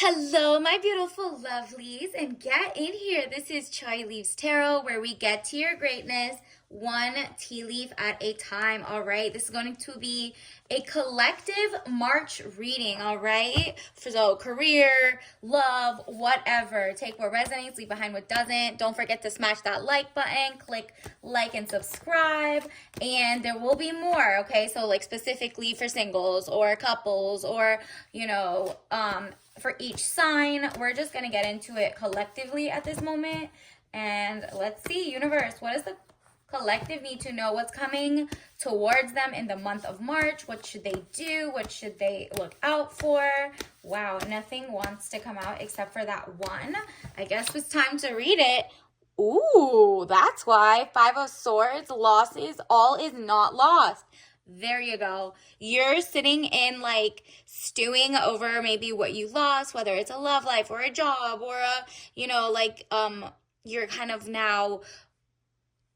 Hello, my beautiful lovelies, and get in here. This is Chai Leaves Tarot, where we get to your greatness one tea leaf at a time. All right, this is going to be a collective March reading. All right, so career, love, whatever. Take what resonates, leave behind what doesn't. Don't forget to smash that like button, click like and subscribe, and there will be more. Okay, so like specifically for singles or couples or for each sign. We're just going to get into it collectively at this moment. And let's see, universe, what does the collective need to know? What's coming towards them in the month of March? What should they do? What should they look out for? Wow, nothing wants to come out except for that one. I guess it's time to read it. Ooh, that's why. Five of Swords, losses, all is not lost. There you go. You're sitting in like stewing over maybe what you lost, whether it's a love life or a job or you're kind of now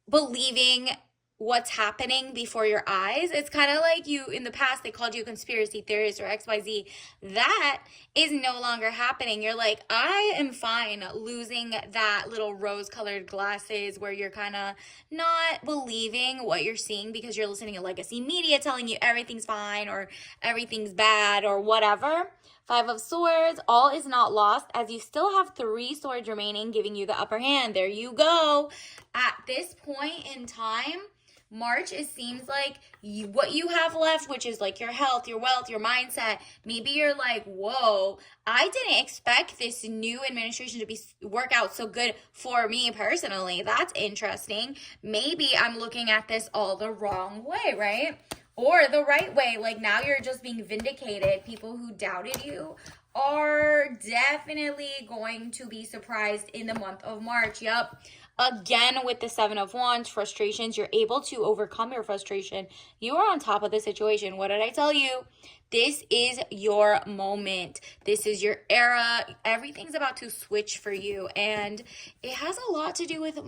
believing what's happening before your eyes. It's kind of like you in the past they called you conspiracy theorist or XYZ. That is no longer happening. You're like, I am fine losing that little rose-colored glasses where you're kind of not believing what you're seeing because you're listening to legacy media telling you everything's fine or everything's bad or whatever. Five of Swords, all is not lost as you still have three swords remaining, giving you the upper hand. There you go. At this point in time, March, it seems like what you have left, which is like your health, your wealth, your mindset. Maybe you're like, whoa, I didn't expect this new administration to work out so good for me personally. That's interesting. Maybe I'm looking at this all the wrong way, right? Or the right way. Like now you're just being vindicated. People who doubted you are definitely going to be surprised in the month of March. Yep. Again, with the Seven of Wands, frustrations, you're able to overcome your frustration. You are on top of the situation. What did I tell you? This is your moment. This is your era. Everything's about to switch for you. And it has a lot to do with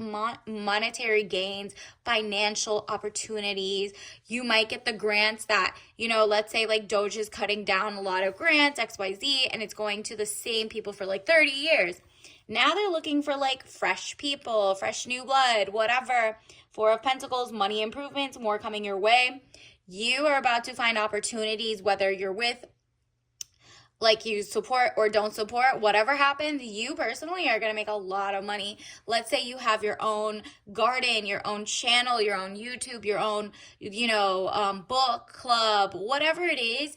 monetary gains, financial opportunities. You might get the grants that, let's say like Doge is cutting down a lot of grants, XYZ, and it's going to the same people for like 30 years. Now they're looking for like fresh people, fresh new blood, whatever. Four of Pentacles, money improvements, more coming your way. You are about to find opportunities, whether you're with, like you support or don't support, whatever happens, you personally are going to make a lot of money. Let's say you have your own garden, your own channel, your own YouTube, your own, book club, whatever it is,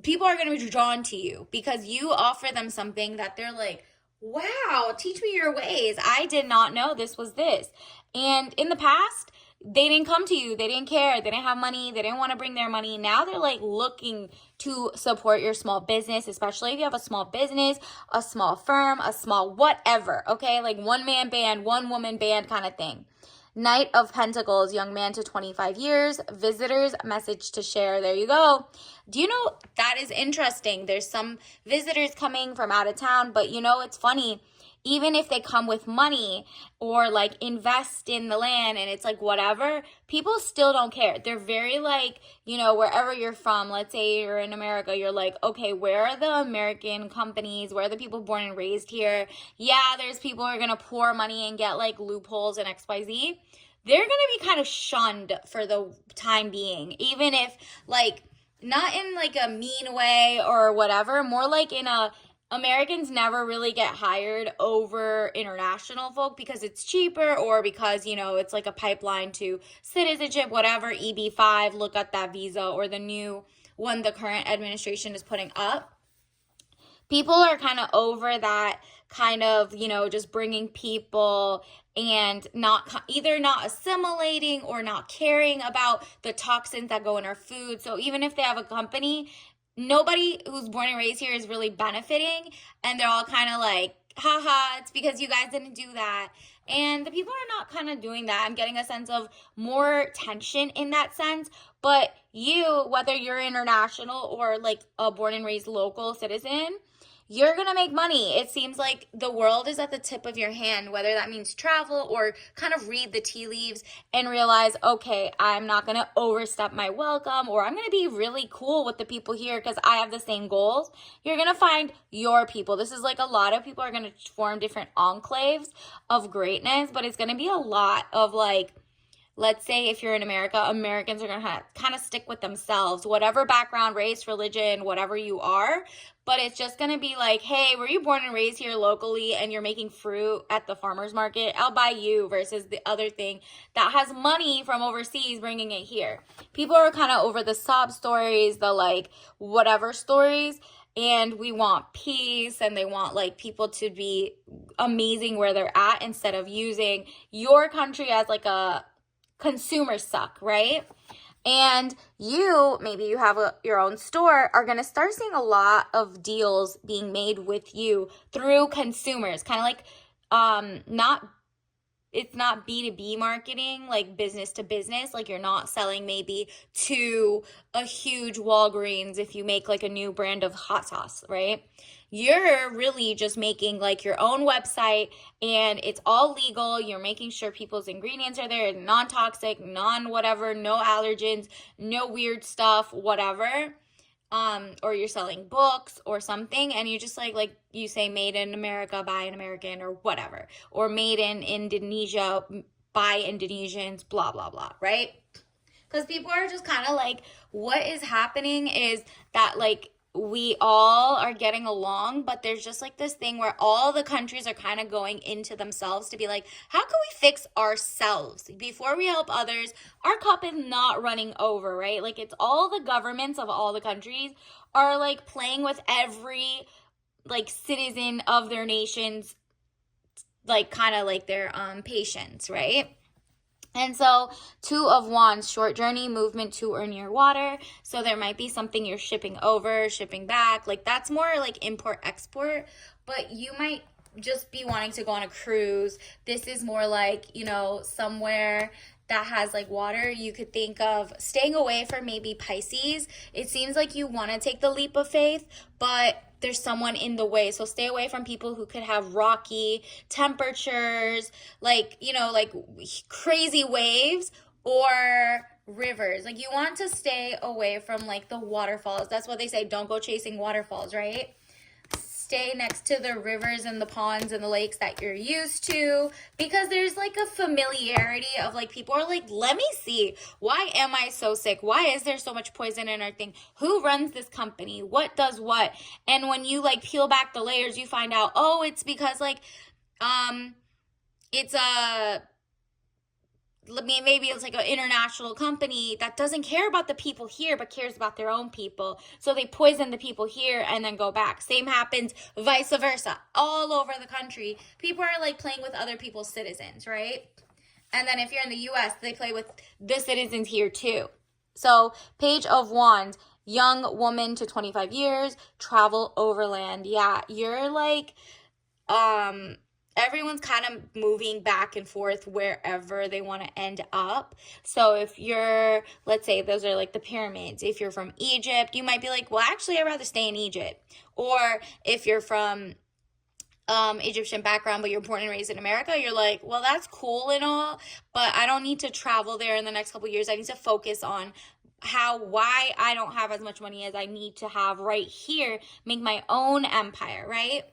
people are going to be drawn to you because you offer them something that they're like, wow, teach me your ways. I did not know this was this. And in the past, they didn't come to you. They didn't care. They didn't have money. They didn't want to bring their money. Now they're like looking to support your small business, especially if you have a small business, a small firm, a small whatever, okay? Like one man band, one woman band kind of thing. Knight of Pentacles, young man to 25 years, visitors, message to share. There you go. Do you know that is interesting? There's some visitors coming from out of town, but it's funny. Even if they come with money or like invest in the land and it's like whatever, people still don't care. They're very like, wherever you're from, let's say you're in America, you're like, okay, where are the American companies? Where are the people born and raised here? Yeah, there's people who are going to pour money and get like loopholes and XYZ. They're going to be kind of shunned for the time being, even if like not in like a mean way or whatever, more like in a Americans never really get hired over international folk because it's cheaper or because, it's like a pipeline to citizenship, whatever, EB-5, look at that visa or the new one the current administration is putting up. People are kind of over that kind of, just bringing people and either not assimilating or not caring about the toxins that go in our food. So even if they have a company, nobody who's born and raised here is really benefiting, and they're all kind of like, haha, it's because you guys didn't do that. And the people are not kind of doing that. I'm getting a sense of more tension in that sense. But you, whether you're international or like a born and raised local citizen, you're going to make money. It seems like the world is at the tip of your hand, whether that means travel or kind of read the tea leaves and realize, okay, I'm not going to overstep my welcome, or I'm going to be really cool with the people here because I have the same goals. You're going to find your people. This is like a lot of people are going to form different enclaves of greatness, but it's going to be a lot of like, let's say if you're in America, Americans are going to kind of stick with themselves, whatever background, race, religion, whatever you are. But it's just going to be like, hey, were you born and raised here locally and you're making fruit at the farmer's market? I'll buy you, versus the other thing that has money from overseas bringing it here. People are kind of over the sob stories, the like whatever stories. And we want peace, and they want like people to be amazing where they're at instead of using your country as like a consumers suck, right? And you, maybe you have your own store, are going to start seeing a lot of deals being made with you through consumers, kind of like it's not B2B marketing, like business to business. Like you're not selling maybe to a huge Walgreens if you make like a new brand of hot sauce, right? You're really just making like your own website, and it's all legal. You're making sure people's ingredients are there, non-toxic, non-whatever, no allergens, no weird stuff, whatever. Or you're selling books or something, and you just like you say made in America by an American or whatever, or made in Indonesia by Indonesians, blah, blah, blah, right? Because people are just kind of like, what is happening is that like we all are getting along, but there's just like this thing where all the countries are kind of going into themselves to be like, how can we fix ourselves before we help others? Our cup is not running over, right? Like it's all the governments of all the countries are like playing with every like citizen of their nations, like kind of like their patience, right? And so 2 of Wands, short journey, movement to or near water. So there might be something you're shipping over, shipping back. Like that's more like import export, but you might just be wanting to go on a cruise. This is more like, you know, somewhere that has like water. You could think of staying away from maybe Pisces. It seems like you want to take the leap of faith, but there's someone in the way. So stay away from people who could have rocky temperatures, like, you know, like crazy waves or rivers. Like you want to stay away from like the waterfalls. That's what they say. Don't go chasing waterfalls, right? Stay next to the rivers and the ponds and the lakes that you're used to, because there's like a familiarity of like people are like, let me see, why am I so sick? Why is there so much poison in our thing? Who runs this company? What does what? And when you like peel back the layers, you find out, oh, it's because like it's a maybe it's like an international company that doesn't care about the people here but cares about their own people, so they poison the people here and then go back. Same happens vice versa all over the country. People are like playing with other people's citizens, right? And then if you're in the US, they play with the citizens here too. So Page of Wands, young woman to 25 years, travel overland. Yeah, you're like everyone's kind of moving back and forth wherever they want to end up. So if you're, let's say those are like the pyramids. If you're from Egypt, you might be like, well, actually, I'd rather stay in Egypt. Or if you're from Egyptian background, but you're born and raised in America, you're like, well, that's cool and all, but I don't need to travel there in the next couple of years. I need to focus on why I don't have as much money as I need to have right here, make my own empire, right?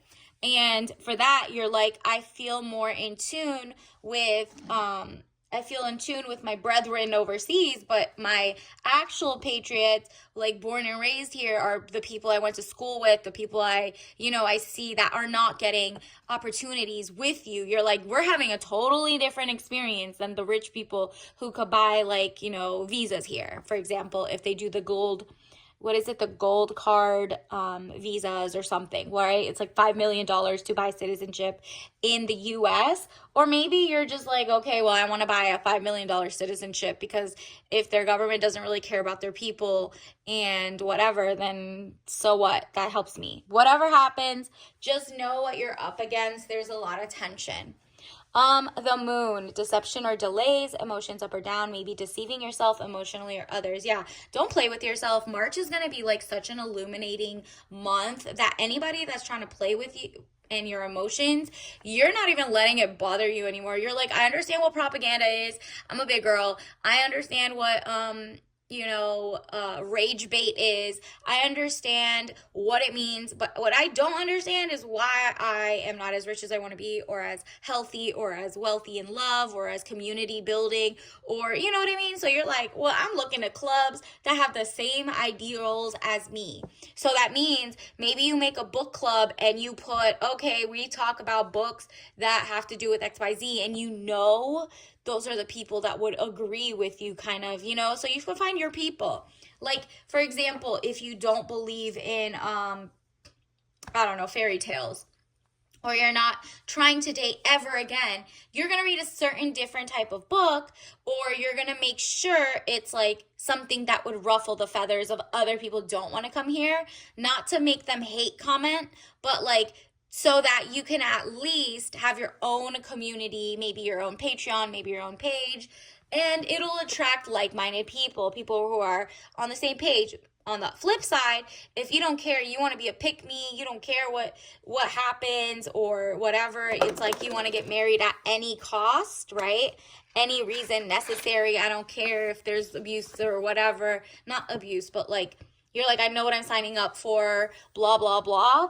And for that, you're like, I feel more in tune with, my brethren overseas, but my actual patriots, like born and raised here, are the people I went to school with, the people I see that are not getting opportunities with you. You're like, we're having a totally different experience than the rich people who could buy like, visas here. For example, if they do the gold card visas or something, right? It's like $5 million to buy citizenship in the US. Or maybe you're just like, okay, well, I want to buy a $5 million citizenship because if their government doesn't really care about their people and whatever, then so what? That helps me. Whatever happens, just know what you're up against. There's a lot of tension. The moon, deception or delays, emotions up or down, maybe deceiving yourself emotionally or others. Yeah, don't play with yourself. March is going to be like such an illuminating month that anybody that's trying to play with you and your emotions, you're not even letting it bother you anymore. You're like, I understand what propaganda is. I'm a big girl. I understand what rage bait is. I understand what it means, but what I don't understand is why I am not as rich as I want to be, or as healthy, or as wealthy in love, or as community building, or you know what I mean? So you're like, well, I'm looking at clubs that have the same ideals as me. So that means maybe you make a book club and you put, okay, we talk about books that have to do with XYZ, and those are the people that would agree with you, kind of, so you can find your people. Like, for example, if you don't believe in I don't know, fairy tales, or you're not trying to date ever again, you're going to read a certain different type of book, or you're going to make sure it's like something that would ruffle the feathers of other people who don't want to come here, not to make them hate comment, but like so that you can at least have your own community, maybe your own Patreon, maybe your own page, and it'll attract like-minded people who are on the same page. On the flip side, if you don't care, you want to be a pick-me, you don't care what happens or whatever, it's like you want to get married at any cost, right? Any reason necessary. I don't care if there's abuse or whatever. Not abuse, but like, you're like, I know what I'm signing up for, blah, blah, blah.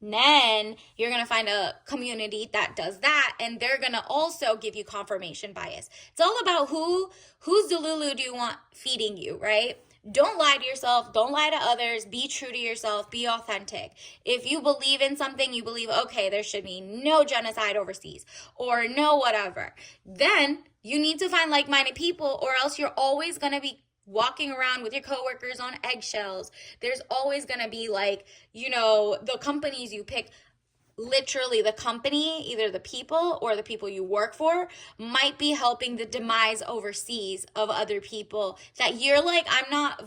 Then you're going to find a community that does that, and they're going to also give you confirmation bias. It's all about whose Delulu do you want feeding you, right? Don't lie to yourself. Don't lie to others. Be true to yourself. Be authentic. If you believe in something, you believe, okay, there should be no genocide overseas or no whatever. Then you need to find like-minded people, or else you're always going to be walking around with your coworkers on eggshells. There's always going to be like, the companies you pick, literally the company, either the people or the people you work for, might be helping the demise overseas of other people that you're like, I'm not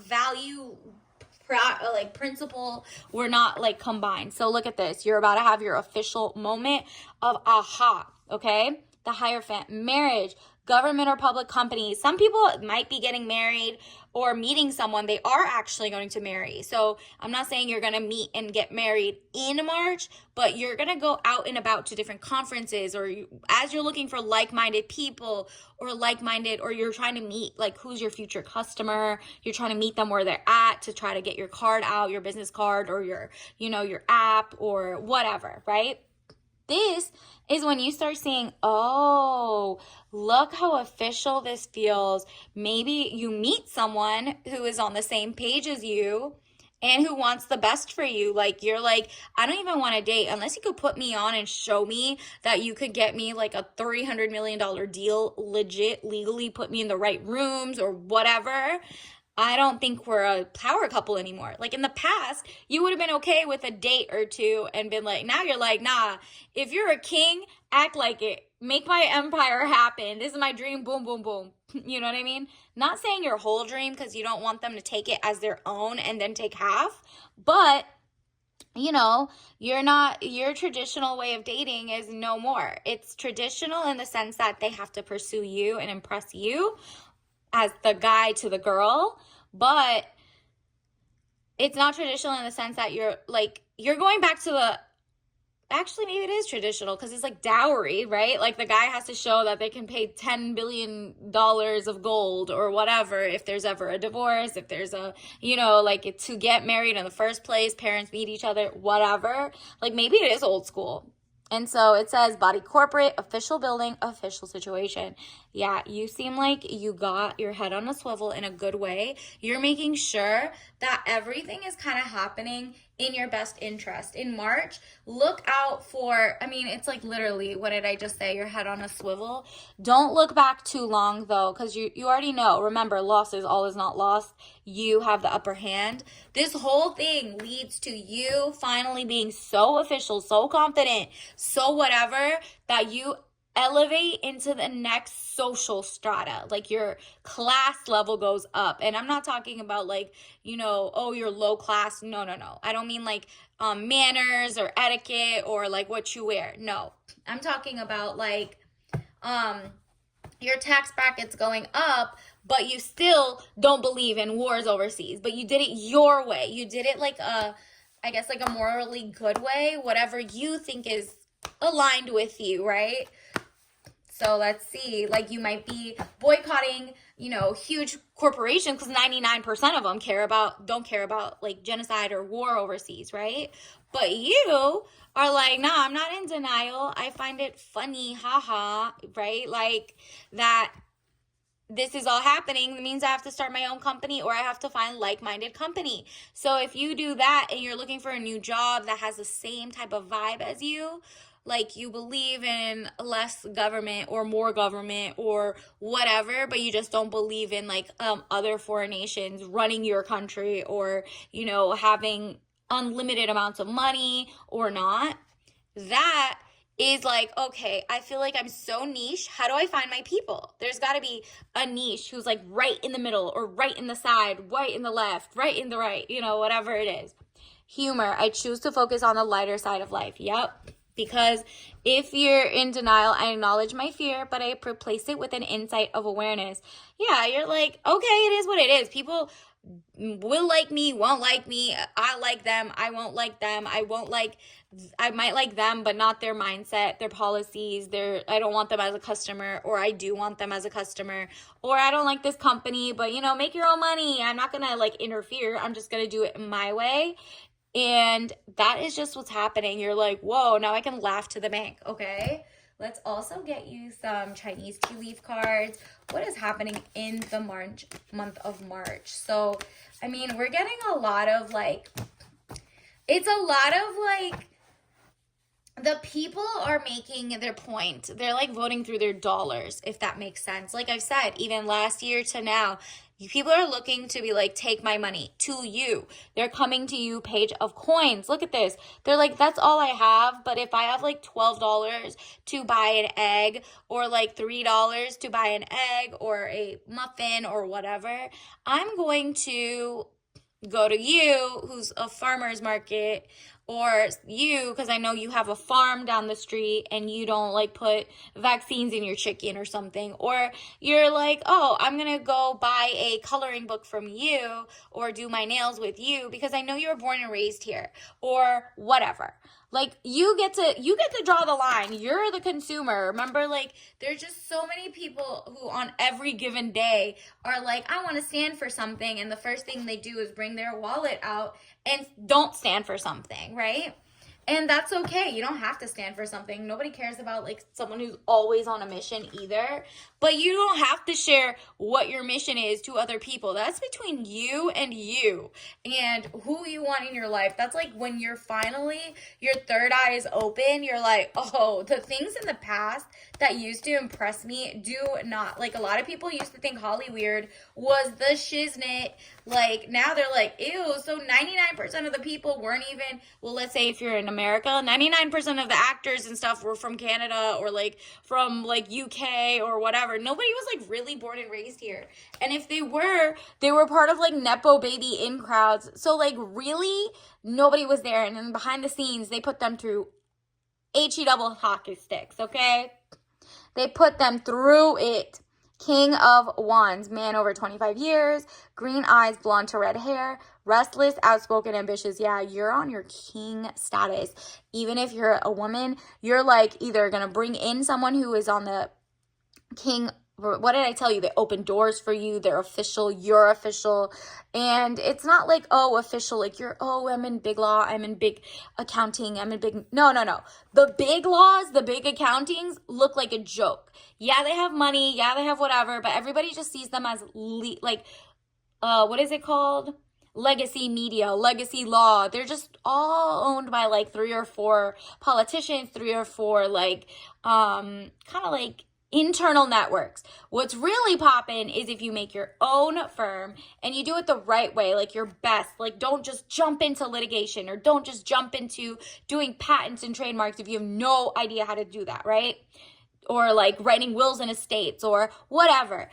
principle, we're not like combined. So look at this. You're about to have your official moment of aha, okay? The Hierophant, marriage, government or public companies. Some people might be getting married or meeting someone they are actually going to marry. So I'm not saying you're going to meet and get married in March, but you're going to go out and about to different conferences, or as you're looking for like-minded people or you're trying to meet, like, who's your future customer. You're trying to meet them where they're at to try to get your card out, your business card, or your app or whatever, right? This is when you start seeing, oh, look how official this feels. Maybe you meet someone who is on the same page as you and who wants the best for you. Like, you're like, I don't even want to date unless you could put me on and show me that you could get me like a $300 million deal, legit, legally put me in the right rooms or whatever. I don't think we're a power couple anymore. Like, in the past, you would have been okay with a date or two and been like, now you're like, nah, if you're a king, act like it. Make my empire happen. This is my dream. Boom, boom, boom. You know what I mean? Not saying your whole dream, because you don't want them to take it as their own and then take half. But, your traditional way of dating is no more. It's traditional in the sense that they have to pursue you and impress you as the guy to the girl, but it's not traditional in the sense that you're going back to actually, maybe it is traditional because it's like dowry, right? Like, the guy has to show that they can pay $10 billion of gold or whatever if there's ever a divorce, if there's to get married in the first place, parents meet each other, whatever. Like, maybe it is old school. And so it says body corporate, official building, official situation. Yeah, you seem like you got your head on a swivel in a good way. You're making sure that everything is kind of happening in your best interest. In March, look out for, it's like literally, what did I just say? Your head on a swivel. Don't look back too long though, because you already know. Remember, losses all is not lost. You have the upper hand. This whole thing leads to you finally being so official, so confident, so whatever, that you elevate into the next social strata. Like, your class level goes up. And I'm not talking about like, you're low class. No. I don't mean like manners or etiquette or like what you wear. No, I'm talking about like um your tax bracket's going up, but you still don't believe in wars overseas, but you did it your way. You did it like a, I guess, like a morally good way, whatever you think is aligned with you, right? So let's see, like you might be boycotting, huge corporations because 99% of them don't care about like genocide or war overseas, right? But you are like, nah, I'm not in denial. I find it funny, haha, right? Like that this is all happening means I have to start my own company or I have to find like-minded company. So if you do that and you're looking for a new job that has the same type of vibe as you, like you believe in less government or more government or whatever, but you just don't believe in like other foreign nations running your country or, having unlimited amounts of money or not, that is like, okay, I feel like I'm so niche. How do I find my people? There's got to be a niche who's like right in the middle or right in the side, right in the left, right in the right, whatever it is. Humor. I choose to focus on the lighter side of life. Yep. Because if you're in denial, I acknowledge my fear, but I replace it with an insight of awareness. Yeah, you're like, okay, it is what it is. People will like me, won't like me. I like them, I won't like them. I might like them, but not their mindset, their policies, I don't want them as a customer, or I do want them as a customer, or I don't like this company, but make your own money. I'm not gonna like interfere. I'm just gonna do it my way. And that is just what's happening. You're like, whoa, now I can laugh to the bank. Okay. Let's also get you some Chinese tea leaf cards. What is happening in the month of March? So, I mean, we're getting a lot of like, it's a lot of like, the people are making their point. They're like voting through their dollars, if that makes sense. Like I've said, even last year to now, people are looking to be like, take my money to you. They're coming to you, page of coins. Look at this. They're like, that's all I have. But if I have like $12 to buy an egg, or like $3 to buy an egg or a muffin or whatever, I'm going to go to you, who's a farmer's market, or you, because I know you have a farm down the street and you don't like put vaccines in your chicken or something, or you're like, oh, I'm gonna go buy a coloring book from you or do my nails with you because I know you were born and raised here, or whatever. Like you get to draw the line. You're the consumer. Remember, like there's just so many people who on every given day are like, I want to stand for something, and the first thing they do is bring their wallet out and don't stand for something, right? And that's okay. You don't have to stand for something. Nobody cares about like someone who's always on a mission either. But you don't have to share what your mission is to other people. That's between you and who you want in your life. That's like when you're finally, your third eye is open. You're like, oh, the things in the past that used to impress me do not. Like a lot of people used to think Hollyweird was the shiznit. Like now they're like, ew. So 99% of the people weren't even, well, let's say if you're in America, 99% of the actors and stuff were from Canada or like from like UK or whatever. Nobody was like really born and raised here. And if they were part of like Nepo baby in crowds. So like really nobody was there. And then behind the scenes, they put them through HE double hockey sticks, okay? They put them through it. King of Wands, man over 25 years, green eyes, blonde to red hair, restless, outspoken, ambitious. Yeah, you're on your king status. Even if you're a woman, you're like either going to bring in someone who is on the king. What did I tell you? They open doors for you. They're official. You're official. And it's not like, oh, official. Like I'm in big law. I'm in big accounting. I'm in big. No. The big laws, the big accountings look like a joke. Yeah, they have money. Yeah, they have whatever. But everybody just sees them as what is it called? Legacy media, legacy law. They're just all owned by like 3 or 4 politicians, 3 or 4 like, kind of like internal networks. What's really poppin' is if you make your own firm and you do it the right way, like your best. Like don't just jump into litigation or don't just jump into doing patents and trademarks if you have no idea how to do that, right? or like writing wills and estates or whatever.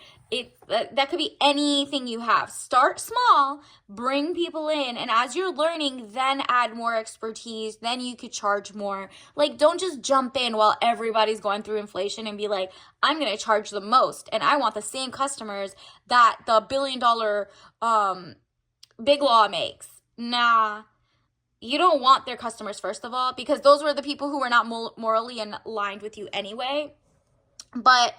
That could be anything you have. Start small, bring people in, and as you're learning, then add more expertise, then you could charge more. Like, don't just jump in while everybody's going through inflation and be like, I'm going to charge the most and I want the same customers that the $1 billion Big Law makes. Nah, you don't want their customers, first of all, because those were the people who were not morally aligned with you anyway. But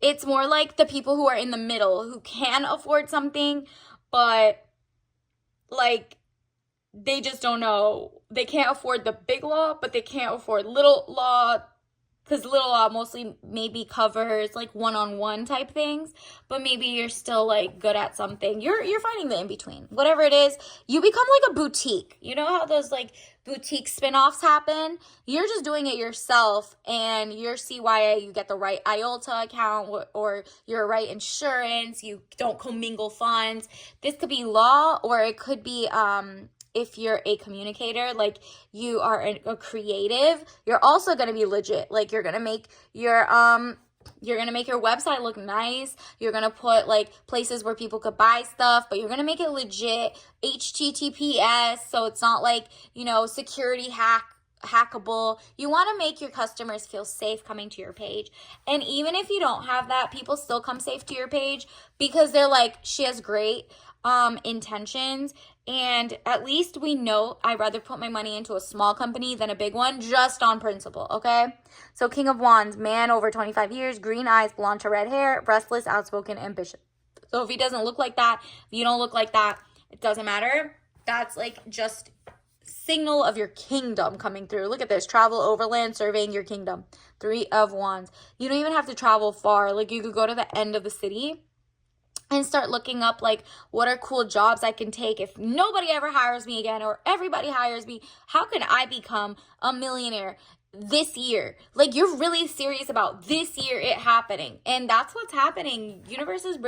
it's more like the people who are in the middle, who can afford something, but like they just don't know. They can't afford the Big Law, but they can't afford Little Law, because Little Law mostly maybe covers like one-on-one type things, but maybe you're still like good at something. You're finding the in-between. Whatever it is, you become like a boutique. You know how those like boutique spin-offs happen? You're just doing it yourself, and your CYA, you get the right IOLTA account or your right insurance. You don't commingle funds. This could be law, or it could be if you're a communicator, like you are a creative, you're also going to be legit. Like you're going to make your website look nice. You're going to put like places where people could buy stuff, but you're going to make it legit, HTTPS, so it's not like, security hackable. You want to make your customers feel safe coming to your page. And even if you don't have that, people still come safe to your page because they're like, she has great intentions, and at least we know I'd rather put my money into a small company than a big one, just on principle. Okay, so King of Wands, man over 25 years, green eyes, blonde to red hair, restless, outspoken, ambitious. So if he doesn't look like that, if you don't look like that, it doesn't matter. That's like just signal of your kingdom coming through. Look at this: travel overland, surveying your kingdom. 3 of Wands. You don't even have to travel far. Like you could go to the end of the city and start looking up like, what are cool jobs I can take if nobody ever hires me again, or everybody hires me? How can I become a millionaire this year? Like, you're really serious about this year it happening. And that's what's happening. Universe is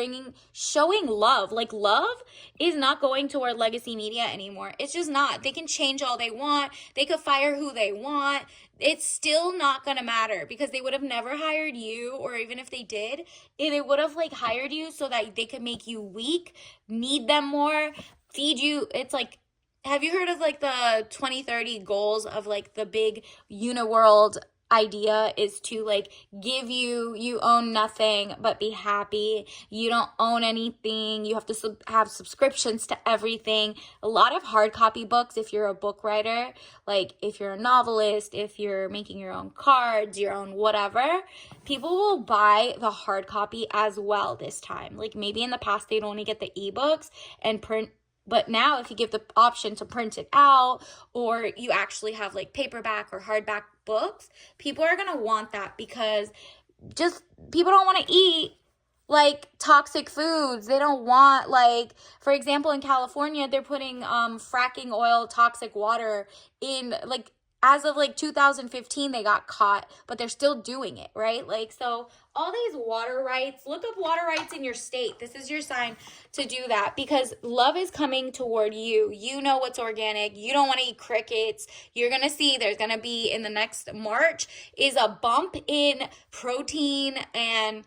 showing love. Like, love is not going toward legacy media anymore. It's just not. They can change all they want. They could fire who they want. It's still not going to matter, because they would have never hired you, or even if they did, they would have like hired you so that they could make you weak, need them more, feed you. It's like, have you heard of like the 2030 goals of like the big uniworld idea is to like give you own nothing but be happy. You don't own anything. You have to have subscriptions to everything. A lot of hard copy books if you're a book writer, like if you're a novelist, if you're making your own cards, your own whatever, people will buy the hard copy as well this time. Like maybe in the past they'd only get the ebooks and print, but now if you give the option to print it out, or you actually have like paperback or hardback books, people are going to want that, because just people don't want to eat like toxic foods. They don't want, like, for example, in California, they're putting fracking oil, toxic water in, like, as of like 2015 they got caught, but they're still doing it, right? Like, so all these water rights, look up water rights in your state. This is your sign to do that, because love is coming toward you. You know what's organic. You don't want to eat crickets. You're going to see there's going to be, in the next March, is a bump in protein and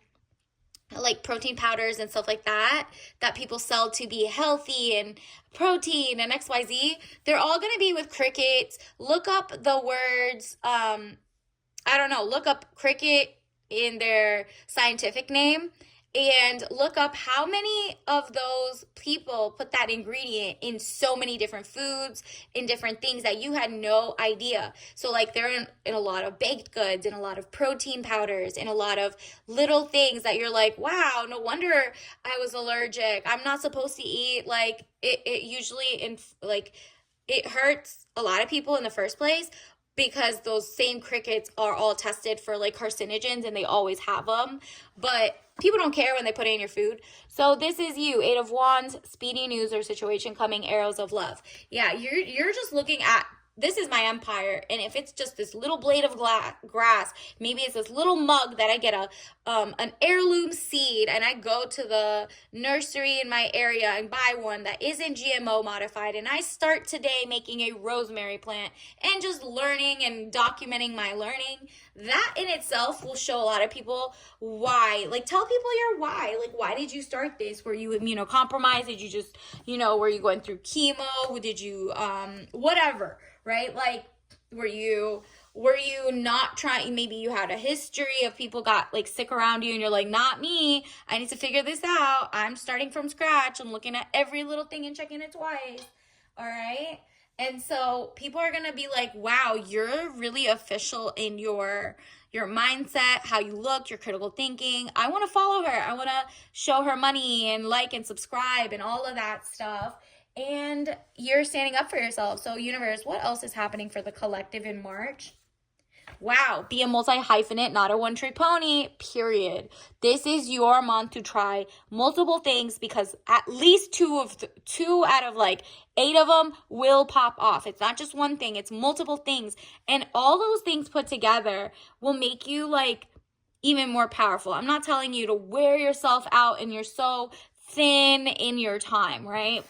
like protein powders and stuff like that people sell to be healthy, and protein and XYZ. They're all going to be with crickets. Look up the words, look up cricket in their scientific name, and look up how many of those people put that ingredient in so many different foods, in different things that you had no idea. So like they're in a lot of baked goods, in a lot of protein powders, in a lot of little things that you're like, wow, no wonder I was allergic. I'm not supposed to eat. Like it usually it hurts a lot of people in the first place, because those same crickets are all tested for like carcinogens, and they always have them, but people don't care when they put it in your food. So this is you, 8 of Wands, speedy news or situation coming, arrows of love. Yeah, you're just looking at this is my empire. And if it's just this little blade of grass, maybe it's this little mug that I get an heirloom seed, and I go to the nursery in my area and buy one that isn't GMO modified, and I start today making a rosemary plant and just learning and documenting my learning. That in itself will show a lot of people why. Like, tell people your why. Like, why did you start this? Were you immunocompromised? Did you just, were you going through chemo? Did you whatever, right? Like, were you not trying? Maybe you had a history of people got like sick around you and you're like, not me, I need to figure this out, I'm starting from scratch, I'm looking at every little thing and checking it twice. All right. And so people are going to be like, wow, you're really official in your mindset, how you look, your critical thinking. I want to follow her. I want to show her money and like and subscribe and all of that stuff. And you're standing up for yourself. So universe, what else is happening for the collective in March? Wow, be a multi-hyphenate, not a one-trick pony, period. This is your month to try multiple things, because at least two out of like 8 of them will pop off. It's not just one thing, it's multiple things. And all those things put together will make you like even more powerful. I'm not telling you to wear yourself out and you're so thin in your time, right?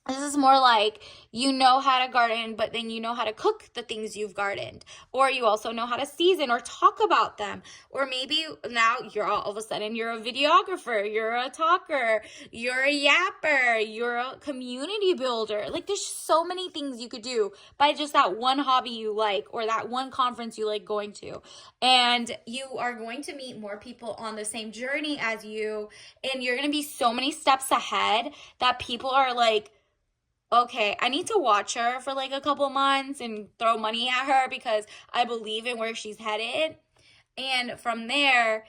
This is more like you know how to garden, but then you know how to cook the things you've gardened. Or you also know how to season or talk about them. Or maybe now you're all of a sudden you're a videographer, you're a talker, you're a yapper, you're a community builder. Like, there's so many things you could do by just that one hobby you like or that one conference you like going to. And you are going to meet more people on the same journey as you. And you're going to be so many steps ahead that people are like, okay, I need to watch her for like a couple months and throw money at her because I believe in where she's headed. And from there,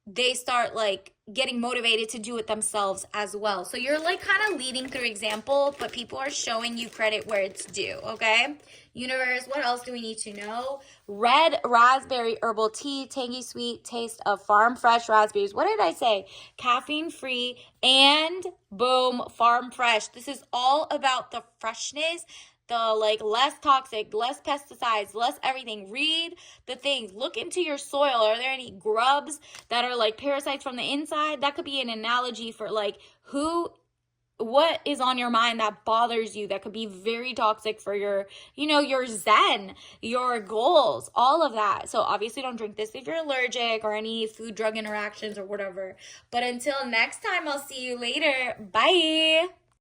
they start like getting motivated to do it themselves as well. So you're like kind of leading through example, but people are showing you credit where it's due, okay? Universe, what else do we need to know? Red raspberry herbal tea, tangy sweet taste of farm fresh raspberries. What did I say? Caffeine free and boom, farm fresh. This is all about the freshness, the like less toxic, less pesticides, less everything. Read the things. Look into your soil. Are there any grubs that are like parasites from the inside? That could be an analogy for like what is on your mind that bothers you, that could be very toxic for your, your zen, your goals, all of that. So obviously don't drink this if you're allergic or any food drug interactions or whatever. But until next time, I'll see you later. Bye.